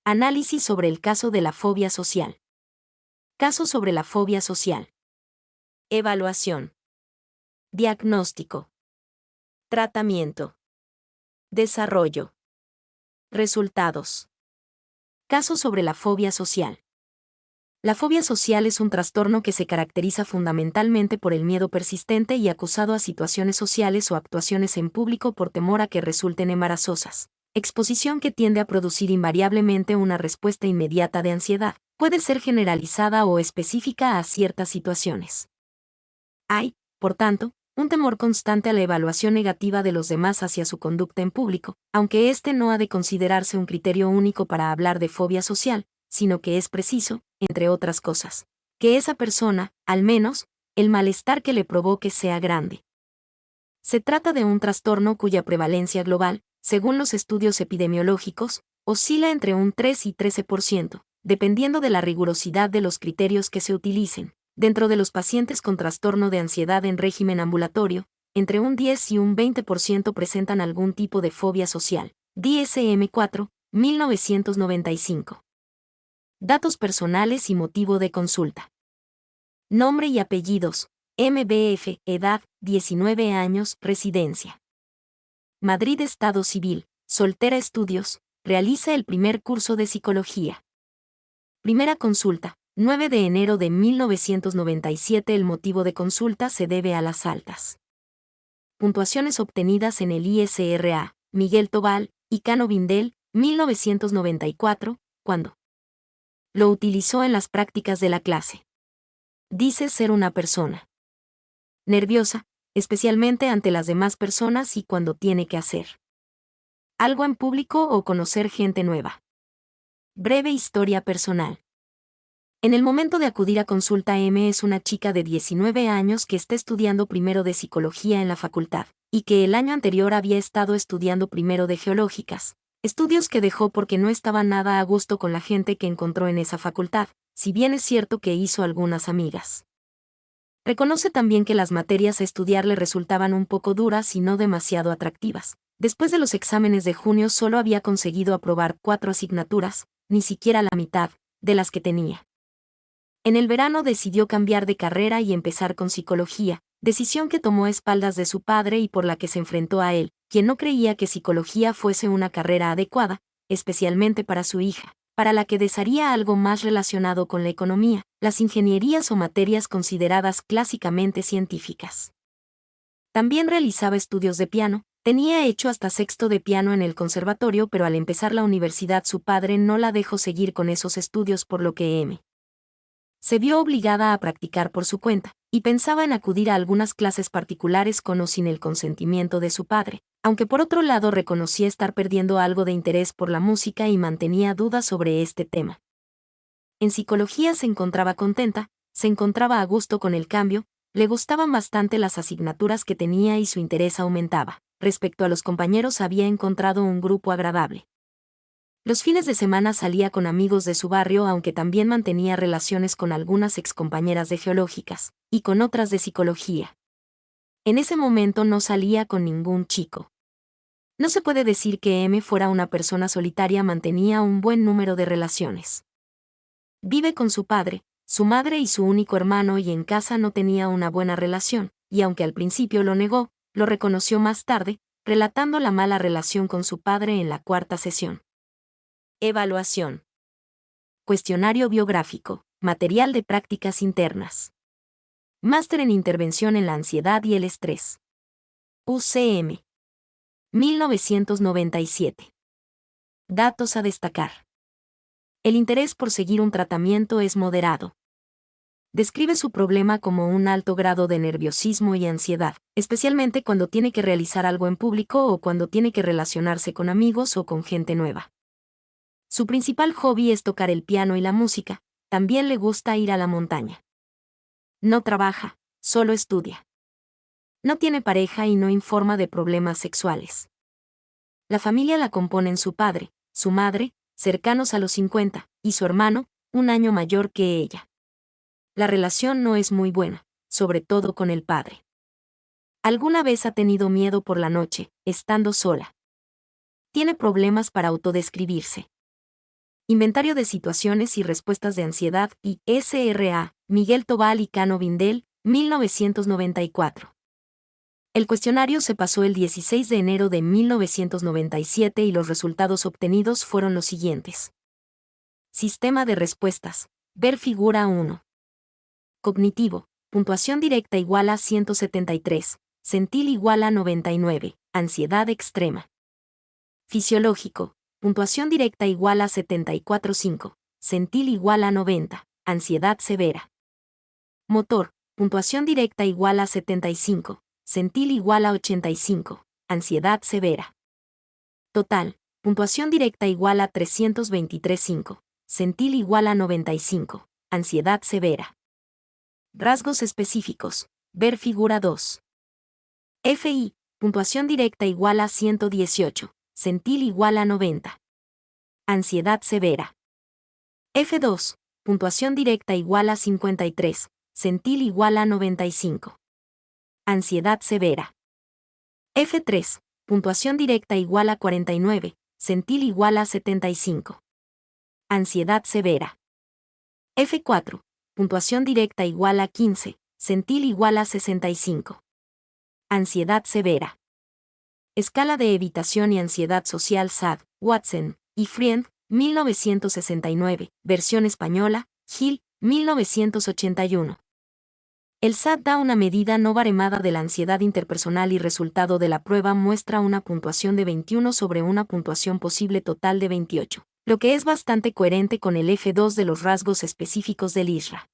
Análisis sobre el caso de la fobia social. Caso sobre la fobia social. Evaluación. Diagnóstico. Tratamiento. Desarrollo. Resultados. Caso sobre la fobia social. La fobia social es un trastorno que se caracteriza fundamentalmente por el miedo persistente y acusado a situaciones sociales o actuaciones en público por temor a que resulten embarazosas. Exposición que tiende a producir invariablemente una respuesta inmediata de ansiedad. Puede ser generalizada o específica a ciertas situaciones. Hay, por tanto, un temor constante a la evaluación negativa de los demás hacia su conducta en público, aunque este no ha de considerarse un criterio único para hablar de fobia social, sino que es preciso, entre otras cosas, que esa persona, al menos, el malestar que le provoque sea grande. Se trata de un trastorno cuya prevalencia global, según los estudios epidemiológicos, oscila entre un 3 y 13%, dependiendo de la rigurosidad de los criterios que se utilicen. Dentro de los pacientes con trastorno de ansiedad en régimen ambulatorio, entre un 10 y un 20% presentan algún tipo de fobia social. DSM-4, 1995. Datos personales y motivo de consulta. Nombre y apellidos. MBF, edad, 19 años, residencia. Madrid, Estado Civil, soltera, estudios, realiza el primer curso de psicología. Primera consulta, 9 de enero de 1997. El motivo de consulta se debe a las altas puntuaciones obtenidas en el ISRA, Miguel Tobal y Cano Vindel, 1994, cuando lo utilizó en las prácticas de la clase. Dice ser una persona nerviosa, especialmente ante las demás personas y cuando tiene que hacer algo en público o conocer gente nueva. Breve historia personal. En el momento de acudir a consulta, M es una chica de 19 años que está estudiando primero de psicología en la facultad, y que el año anterior había estado estudiando primero de geológicas, estudios que dejó porque no estaba nada a gusto con la gente que encontró en esa facultad, si bien es cierto que hizo algunas amigas. Reconoce también que las materias a estudiar le resultaban un poco duras y no demasiado atractivas. Después de los exámenes de junio solo había conseguido aprobar 4 asignaturas, ni siquiera la mitad de las que tenía. En el verano decidió cambiar de carrera y empezar con psicología, decisión que tomó a espaldas de su padre y por la que se enfrentó a él, quien no creía que psicología fuese una carrera adecuada, especialmente para su hija, para la que desearía algo más relacionado con la economía, las ingenierías o materias consideradas clásicamente científicas. También realizaba estudios de piano, tenía hecho hasta sexto de piano en el conservatorio, pero al empezar la universidad su padre no la dejó seguir con esos estudios, por lo que M se vio obligada a practicar por su cuenta, y pensaba en acudir a algunas clases particulares con o sin el consentimiento de su padre, aunque por otro lado reconocía estar perdiendo algo de interés por la música y mantenía dudas sobre este tema. En psicología se encontraba contenta, se encontraba a gusto con el cambio, le gustaban bastante las asignaturas que tenía y su interés aumentaba. Respecto a los compañeros, había encontrado un grupo agradable. Los fines de semana salía con amigos de su barrio, aunque también mantenía relaciones con algunas excompañeras de geológicas, y con otras de psicología. En ese momento no salía con ningún chico. No se puede decir que M fuera una persona solitaria, mantenía un buen número de relaciones. Vive con su padre, su madre y su único hermano, y en casa no tenía una buena relación, y aunque al principio lo negó, lo reconoció más tarde, relatando la mala relación con su padre en la 4ª sesión. Evaluación. Cuestionario biográfico. Material de prácticas internas. Máster en Intervención en la Ansiedad y el Estrés. UCM. 1997. Datos a destacar. El interés por seguir un tratamiento es moderado. Describe su problema como un alto grado de nerviosismo y ansiedad, especialmente cuando tiene que realizar algo en público o cuando tiene que relacionarse con amigos o con gente nueva. Su principal hobby es tocar el piano y la música, también le gusta ir a la montaña. No trabaja, solo estudia. No tiene pareja y no informa de problemas sexuales. La familia la componen su padre, su madre, cercanos a los 50, y su hermano, un año mayor que ella. La relación no es muy buena, sobre todo con el padre. Alguna vez ha tenido miedo por la noche, estando sola. Tiene problemas para autodescribirse. Inventario de situaciones y respuestas de ansiedad y SRA, Miguel Tobal y Cano Vindel, 1994. El cuestionario se pasó el 16 de enero de 1997 y los resultados obtenidos fueron los siguientes. Sistema de respuestas. Ver figura 1. Cognitivo. Puntuación directa igual a 173. Centil igual a 99. Ansiedad extrema. Fisiológico. Puntuación directa igual a 74,5. Centil igual a 90. Ansiedad severa. Motor. Puntuación directa igual a 75. Centil igual a 85. Ansiedad severa. Total. Puntuación directa igual a 323,5. Centil igual a 95. Ansiedad severa. Rasgos específicos. Ver figura 2. FI. Puntuación directa igual a 118. Centil igual a 90. Ansiedad severa. F2. Puntuación directa igual a 53. Centil igual a 95. Ansiedad severa. F3. Puntuación directa igual a 49. Centil igual a 75. Ansiedad severa. F4. Puntuación directa igual a 15. Centil igual a 65. Ansiedad severa. Escala de evitación y ansiedad social SAD, Watson y Friend, 1969, versión española, Hill, 1981. El SAD da una medida no baremada de la ansiedad interpersonal y resultado de la prueba muestra una puntuación de 21 sobre una puntuación posible total de 28, lo que es bastante coherente con el F2 de los rasgos específicos del ISRA.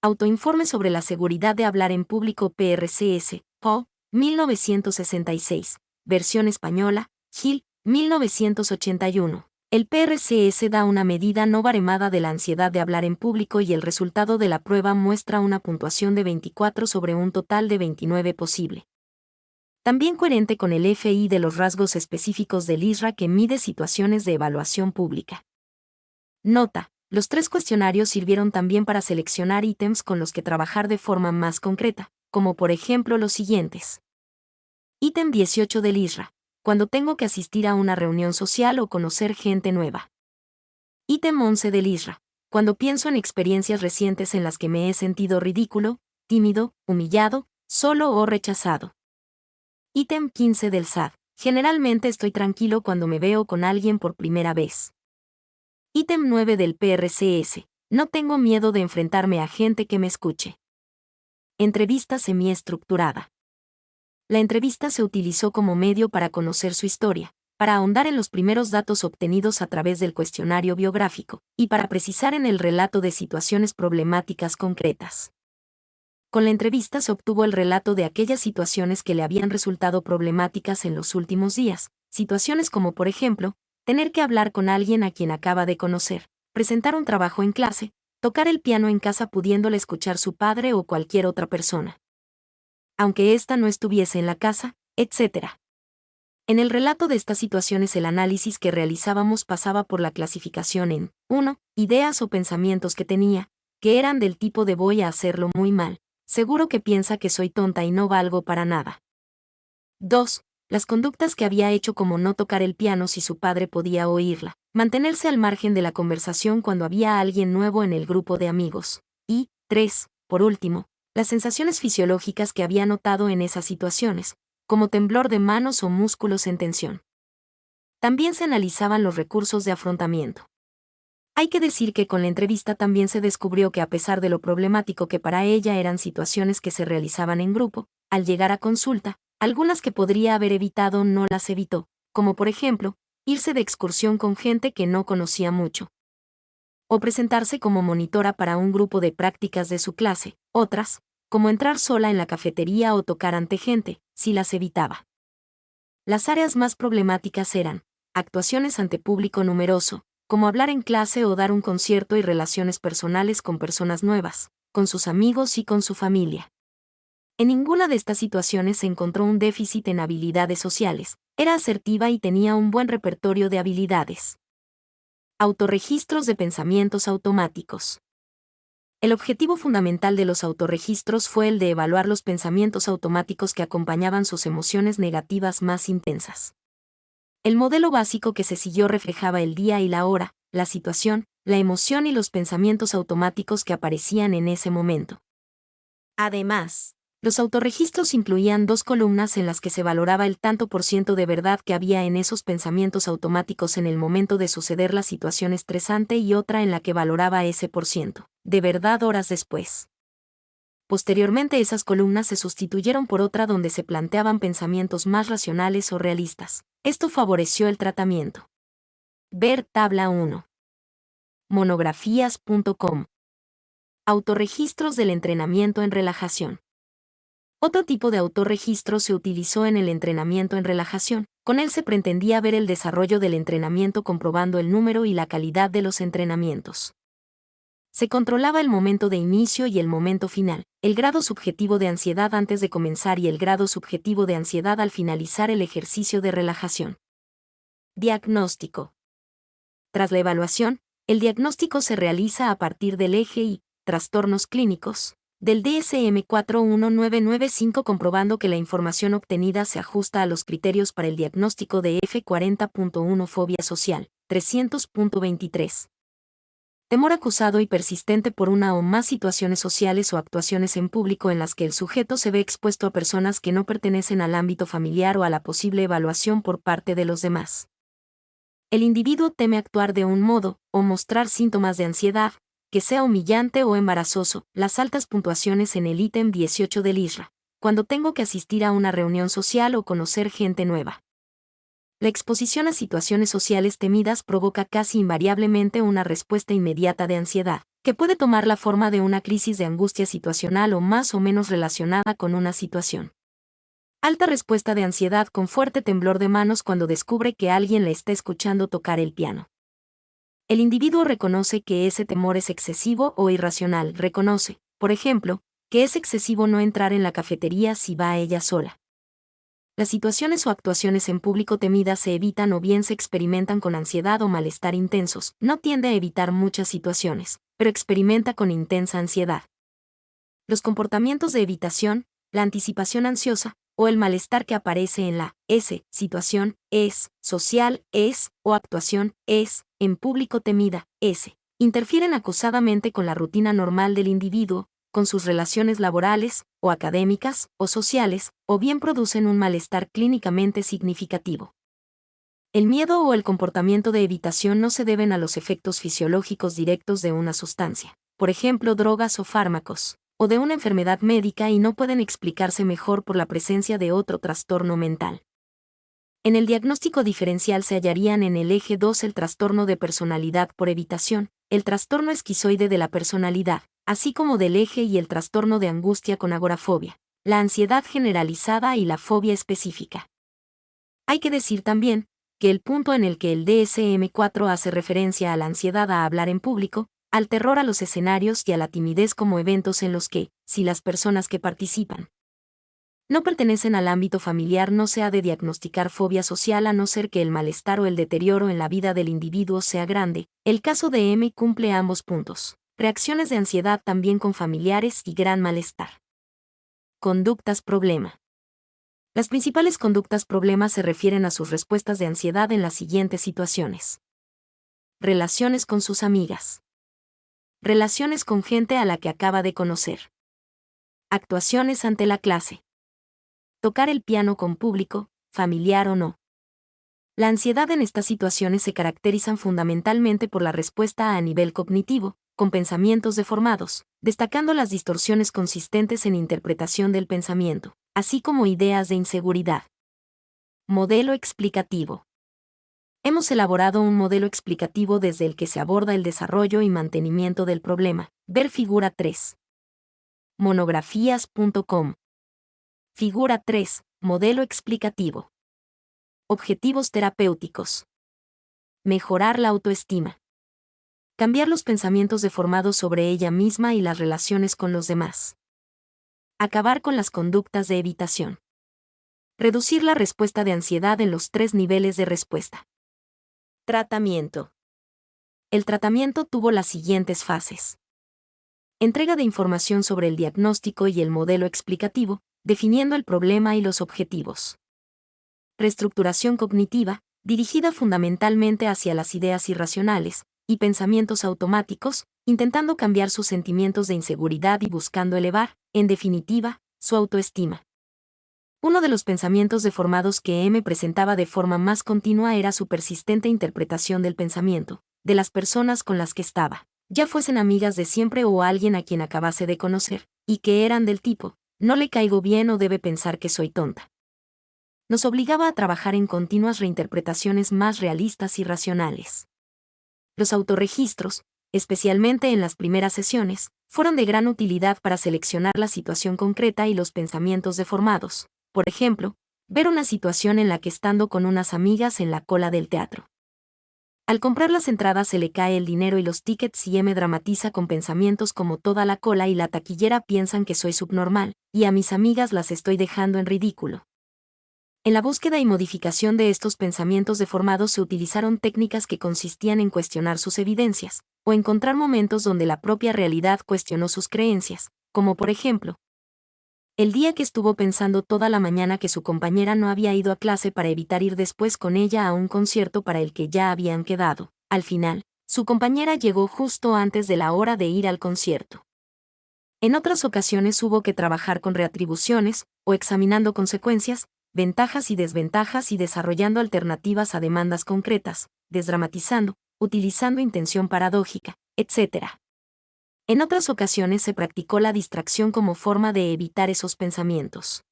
Autoinforme sobre la seguridad de hablar en público PRCS, PO, 1966, versión española, Hill, 1981. El PRCS da una medida no baremada de la ansiedad de hablar en público y el resultado de la prueba muestra una puntuación de 24 sobre un total de 29 posible. También coherente con el FI de los rasgos específicos del ISRA que mide situaciones de evaluación pública. Nota: los 3 cuestionarios sirvieron también para seleccionar ítems con los que trabajar de forma más concreta, como por ejemplo los siguientes. Ítem 18 del ISRA. Cuando tengo que asistir a una reunión social o conocer gente nueva. Ítem 11 del ISRA. Cuando pienso en experiencias recientes en las que me he sentido ridículo, tímido, humillado, solo o rechazado. Ítem 15 del SAD. Generalmente estoy tranquilo cuando me veo con alguien por primera vez. Ítem 9 del PRCS. No tengo miedo de enfrentarme a gente que me escuche. Entrevista semiestructurada. La entrevista se utilizó como medio para conocer su historia, para ahondar en los primeros datos obtenidos a través del cuestionario biográfico, y para precisar en el relato de situaciones problemáticas concretas. Con la entrevista se obtuvo el relato de aquellas situaciones que le habían resultado problemáticas en los últimos días, situaciones como por ejemplo, tener que hablar con alguien a quien acaba de conocer, presentar un trabajo en clase, tocar el piano en casa pudiéndole escuchar su padre o cualquier otra persona, aunque ésta no estuviese en la casa, etc. En el relato de estas situaciones el análisis que realizábamos pasaba por la clasificación en 1. Ideas o pensamientos que tenía, que eran del tipo de voy a hacerlo muy mal, seguro que piensa que soy tonta y no valgo para nada. 2. Las conductas que había hecho como no tocar el piano si su padre podía oírla, mantenerse al margen de la conversación cuando había alguien nuevo en el grupo de amigos. Y 3. Por último, las sensaciones fisiológicas que había notado en esas situaciones, como temblor de manos o músculos en tensión. También se analizaban los recursos de afrontamiento. Hay que decir que con la entrevista también se descubrió que a pesar de lo problemático que para ella eran situaciones que se realizaban en grupo, al llegar a consulta, algunas que podría haber evitado no las evitó, como por ejemplo, irse de excursión con gente que no conocía mucho, o presentarse como monitora para un grupo de prácticas de su clase. Otras, como entrar sola en la cafetería o tocar ante gente, si las evitaba. Las áreas más problemáticas eran actuaciones ante público numeroso, como hablar en clase o dar un concierto, y relaciones personales con personas nuevas, con sus amigos y con su familia. En ninguna de estas situaciones se encontró un déficit en habilidades sociales, era asertiva y tenía un buen repertorio de habilidades. Autorregistros de pensamientos automáticos. El objetivo fundamental de los autorregistros fue el de evaluar los pensamientos automáticos que acompañaban sus emociones negativas más intensas. El modelo básico que se siguió reflejaba el día y la hora, la situación, la emoción y los pensamientos automáticos que aparecían en ese momento. Además, los autorregistros incluían 2 columnas en las que se valoraba el tanto por ciento de verdad que había en esos pensamientos automáticos en el momento de suceder la situación estresante y otra en la que valoraba ese por ciento de verdad horas después. Posteriormente esas columnas se sustituyeron por otra donde se planteaban pensamientos más racionales o realistas. Esto favoreció el tratamiento. Ver tabla 1. Monografías.com. Autorregistros del entrenamiento en relajación. Otro tipo de autorregistro se utilizó en el entrenamiento en relajación. Con él se pretendía ver el desarrollo del entrenamiento comprobando el número y la calidad de los entrenamientos. Se controlaba el momento de inicio y el momento final, el grado subjetivo de ansiedad antes de comenzar y el grado subjetivo de ansiedad al finalizar el ejercicio de relajación. Diagnóstico. Tras la evaluación, el diagnóstico se realiza a partir del eje y trastornos clínicos del DSM-41995 comprobando que la información obtenida se ajusta a los criterios para el diagnóstico de F40.1 fobia social, 300.23. Temor acusado y persistente por una o más situaciones sociales o actuaciones en público en las que el sujeto se ve expuesto a personas que no pertenecen al ámbito familiar o a la posible evaluación por parte de los demás. El individuo teme actuar de un modo, o mostrar síntomas de ansiedad, que sea humillante o embarazoso, las altas puntuaciones en el ítem 18 del ISRA, cuando tengo que asistir a una reunión social o conocer gente nueva. La exposición a situaciones sociales temidas provoca casi invariablemente una respuesta inmediata de ansiedad, que puede tomar la forma de una crisis de angustia situacional o más o menos relacionada con una situación. Alta respuesta de ansiedad con fuerte temblor de manos cuando descubre que alguien le está escuchando tocar el piano. El individuo reconoce que ese temor es excesivo o irracional. Reconoce, por ejemplo, que es excesivo no entrar en la cafetería si va ella sola. Las situaciones o actuaciones en público temidas se evitan o bien se experimentan con ansiedad o malestar intensos. No tiende a evitar muchas situaciones, pero experimenta con intensa ansiedad. Los comportamientos de evitación, la anticipación ansiosa, o el malestar que aparece en la situación, social, o actuación, en público temida, interfieren acusadamente con la rutina normal del individuo, con sus relaciones laborales, o académicas, o sociales, o bien producen un malestar clínicamente significativo. El miedo o el comportamiento de evitación no se deben a los efectos fisiológicos directos de una sustancia, por ejemplo drogas o fármacos, o de una enfermedad médica y no pueden explicarse mejor por la presencia de otro trastorno mental. En el diagnóstico diferencial se hallarían en el eje 2 el trastorno de personalidad por evitación, el trastorno esquizoide de la personalidad, así como del eje y el trastorno de angustia con agorafobia, la ansiedad generalizada y la fobia específica. Hay que decir también que el punto en el que el DSM-4 hace referencia a la ansiedad a hablar en público, al terror a los escenarios y a la timidez como eventos en los que, si las personas que participan no pertenecen al ámbito familiar, no se ha de diagnosticar fobia social a no ser que el malestar o el deterioro en la vida del individuo sea grande. El caso de M cumple ambos puntos. Reacciones de ansiedad también con familiares y gran malestar. Conductas problema. Las principales conductas problema se refieren a sus respuestas de ansiedad en las siguientes situaciones. Relaciones con sus amigas. Relaciones con gente a la que acaba de conocer. Actuaciones ante la clase. Tocar el piano con público, familiar o no. La ansiedad en estas situaciones se caracterizan fundamentalmente por la respuesta a nivel cognitivo, con pensamientos deformados, destacando las distorsiones consistentes en interpretación del pensamiento, así como ideas de inseguridad. Modelo explicativo. Hemos elaborado un modelo explicativo desde el que se aborda el desarrollo y mantenimiento del problema. Ver figura 3. Monografías.com. Figura 3. Modelo explicativo. Objetivos terapéuticos. Mejorar la autoestima. Cambiar los pensamientos deformados sobre ella misma y las relaciones con los demás. Acabar con las conductas de evitación. Reducir la respuesta de ansiedad en los 3 niveles de respuesta. Tratamiento. El tratamiento tuvo las siguientes fases. Entrega de información sobre el diagnóstico y el modelo explicativo, definiendo el problema y los objetivos. Reestructuración cognitiva, dirigida fundamentalmente hacia las ideas irracionales y pensamientos automáticos, intentando cambiar sus sentimientos de inseguridad y buscando elevar, en definitiva, su autoestima. Uno de los pensamientos deformados que M presentaba de forma más continua era su persistente interpretación del pensamiento, de las personas con las que estaba, ya fuesen amigas de siempre o alguien a quien acabase de conocer, y que eran del tipo, no le caigo bien o debe pensar que soy tonta. Nos obligaba a trabajar en continuas reinterpretaciones más realistas y racionales. Los autorregistros, especialmente en las primeras sesiones, fueron de gran utilidad para seleccionar la situación concreta y los pensamientos deformados. Por ejemplo, ver una situación en la que estando con unas amigas en la cola del teatro. Al comprar las entradas se le cae el dinero y los tickets y M dramatiza con pensamientos como toda la cola y la taquillera piensan que soy subnormal, y a mis amigas las estoy dejando en ridículo. En la búsqueda y modificación de estos pensamientos deformados se utilizaron técnicas que consistían en cuestionar sus evidencias, o encontrar momentos donde la propia realidad cuestionó sus creencias, como por ejemplo, el día que estuvo pensando toda la mañana que su compañera no había ido a clase para evitar ir después con ella a un concierto para el que ya habían quedado. Al final, su compañera llegó justo antes de la hora de ir al concierto. En otras ocasiones hubo que trabajar con reatribuciones, o examinando consecuencias, ventajas y desventajas y desarrollando alternativas a demandas concretas, desdramatizando, utilizando intención paradójica, etc. En otras ocasiones se practicó la distracción como forma de evitar esos pensamientos.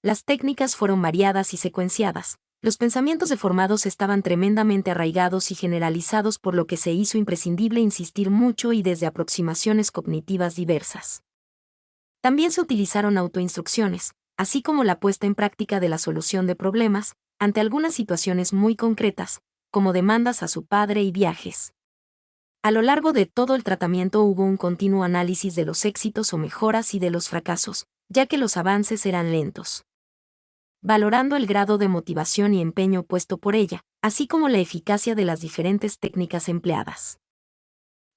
Las técnicas fueron variadas y secuenciadas. Los pensamientos deformados estaban tremendamente arraigados y generalizados, por lo que se hizo imprescindible insistir mucho y desde aproximaciones cognitivas diversas. También se utilizaron autoinstrucciones, así como la puesta en práctica de la solución de problemas, ante algunas situaciones muy concretas, como demandas a su padre y viajes. A lo largo de todo el tratamiento hubo un continuo análisis de los éxitos o mejoras y de los fracasos, ya que los avances eran lentos. Valorando el grado de motivación y empeño puesto por ella, así como la eficacia de las diferentes técnicas empleadas.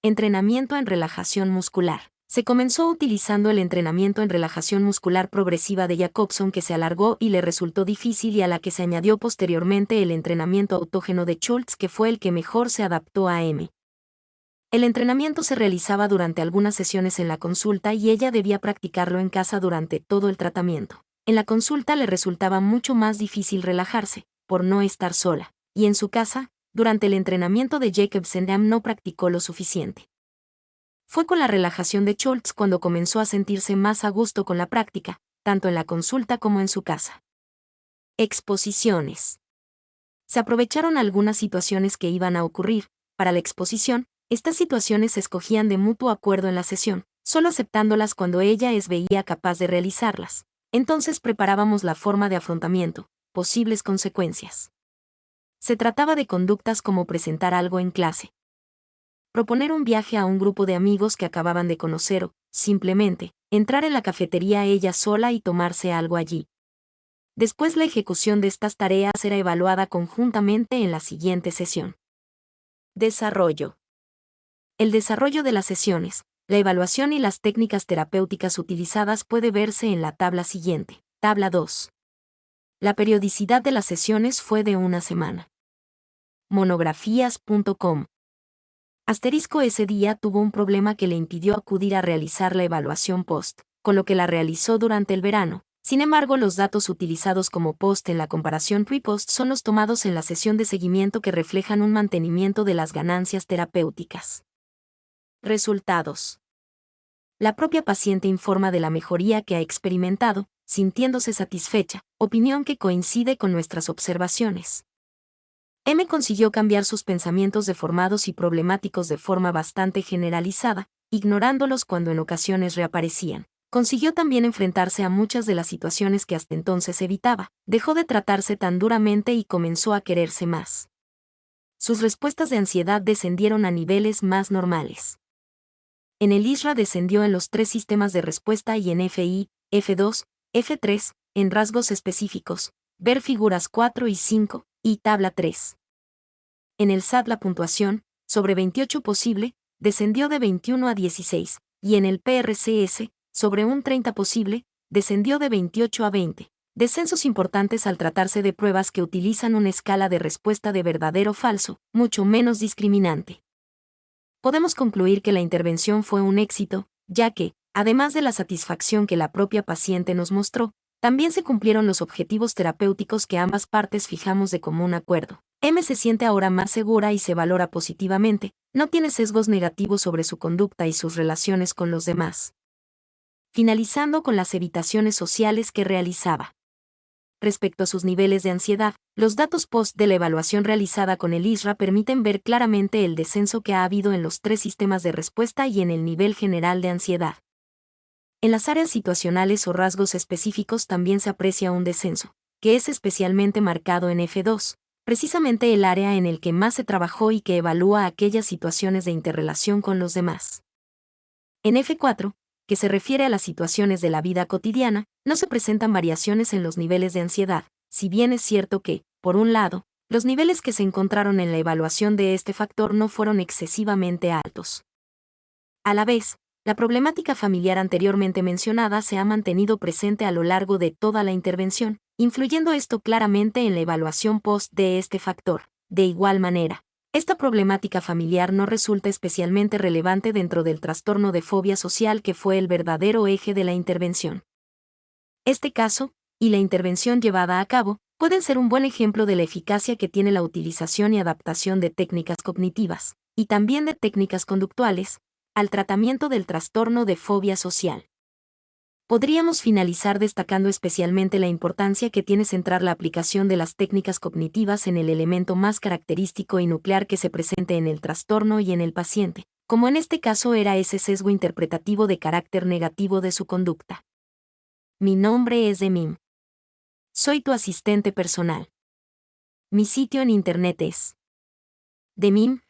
Entrenamiento en relajación muscular. Se comenzó utilizando el entrenamiento en relajación muscular progresiva de Jacobson, que se alargó y le resultó difícil, y a la que se añadió posteriormente el entrenamiento autógeno de Schultz, que fue el que mejor se adaptó a M. El entrenamiento se realizaba durante algunas sesiones en la consulta y ella debía practicarlo en casa durante todo el tratamiento. En la consulta le resultaba mucho más difícil relajarse, por no estar sola, y en su casa, durante el entrenamiento de Jacobson, no practicó lo suficiente. Fue con la relajación de Schultz cuando comenzó a sentirse más a gusto con la práctica, tanto en la consulta como en su casa. Exposiciones. Se aprovecharon algunas situaciones que iban a ocurrir. Para la exposición, estas situaciones se escogían de mutuo acuerdo en la sesión, solo aceptándolas cuando ella veía capaz de realizarlas. Entonces preparábamos la forma de afrontamiento, posibles consecuencias. Se trataba de conductas como presentar algo en clase, proponer un viaje a un grupo de amigos que acababan de conocer o, simplemente, entrar en la cafetería ella sola y tomarse algo allí. Después la ejecución de estas tareas era evaluada conjuntamente en la siguiente sesión. Desarrollo. El desarrollo de las sesiones, la evaluación y las técnicas terapéuticas utilizadas puede verse en la tabla siguiente. Tabla 2. La periodicidad de las sesiones fue de una semana. Monografías.com. Asterisco ese día tuvo un problema que le impidió acudir a realizar la evaluación post, con lo que la realizó durante el verano. Sin embargo, los datos utilizados como post en la comparación pre-post son los tomados en la sesión de seguimiento, que reflejan un mantenimiento de las ganancias terapéuticas. Resultados. La propia paciente informa de la mejoría que ha experimentado, sintiéndose satisfecha, opinión que coincide con nuestras observaciones. M consiguió cambiar sus pensamientos deformados y problemáticos de forma bastante generalizada, ignorándolos cuando en ocasiones reaparecían. Consiguió también enfrentarse a muchas de las situaciones que hasta entonces evitaba, dejó de tratarse tan duramente y comenzó a quererse más. Sus respuestas de ansiedad descendieron a niveles más normales. En el ISRA descendió en los 3 sistemas de respuesta y en FI, F2, F3, en rasgos específicos, ver figuras 4 y 5, y tabla 3. En el SAT la puntuación, sobre 28 posible, descendió de 21 a 16, y en el PRCS, sobre un 30 posible, descendió de 28 a 20. Descensos importantes al tratarse de pruebas que utilizan una escala de respuesta de verdadero-falso, mucho menos discriminante. Podemos concluir que la intervención fue un éxito, ya que, además de la satisfacción que la propia paciente nos mostró, también se cumplieron los objetivos terapéuticos que ambas partes fijamos de común acuerdo. M se siente ahora más segura y se valora positivamente, no tiene sesgos negativos sobre su conducta y sus relaciones con los demás. Finalizando con las evitaciones sociales que realizaba. Respecto a sus niveles de ansiedad, los datos post de la evaluación realizada con el ISRA permiten ver claramente el descenso que ha habido en los 3 sistemas de respuesta y en el nivel general de ansiedad. En las áreas situacionales o rasgos específicos también se aprecia un descenso, que es especialmente marcado en F2, precisamente el área en el que más se trabajó y que evalúa aquellas situaciones de interrelación con los demás. En F4, que se refiere a las situaciones de la vida cotidiana, no se presentan variaciones en los niveles de ansiedad, si bien es cierto que, por un lado, los niveles que se encontraron en la evaluación de este factor no fueron excesivamente altos. A la vez, la problemática familiar anteriormente mencionada se ha mantenido presente a lo largo de toda la intervención, influyendo esto claramente en la evaluación post de este factor. De igual manera, esta problemática familiar no resulta especialmente relevante dentro del trastorno de fobia social que fue el verdadero eje de la intervención. Este caso, y la intervención llevada a cabo, pueden ser un buen ejemplo de la eficacia que tiene la utilización y adaptación de técnicas cognitivas, y también de técnicas conductuales, al tratamiento del trastorno de fobia social. Podríamos finalizar destacando especialmente la importancia que tiene centrar la aplicación de las técnicas cognitivas en el elemento más característico y nuclear que se presente en el trastorno y en el paciente, como en este caso era ese sesgo interpretativo de carácter negativo de su conducta. Mi nombre es Demim. Soy tu asistente personal. Mi sitio en internet es demim.es.tl.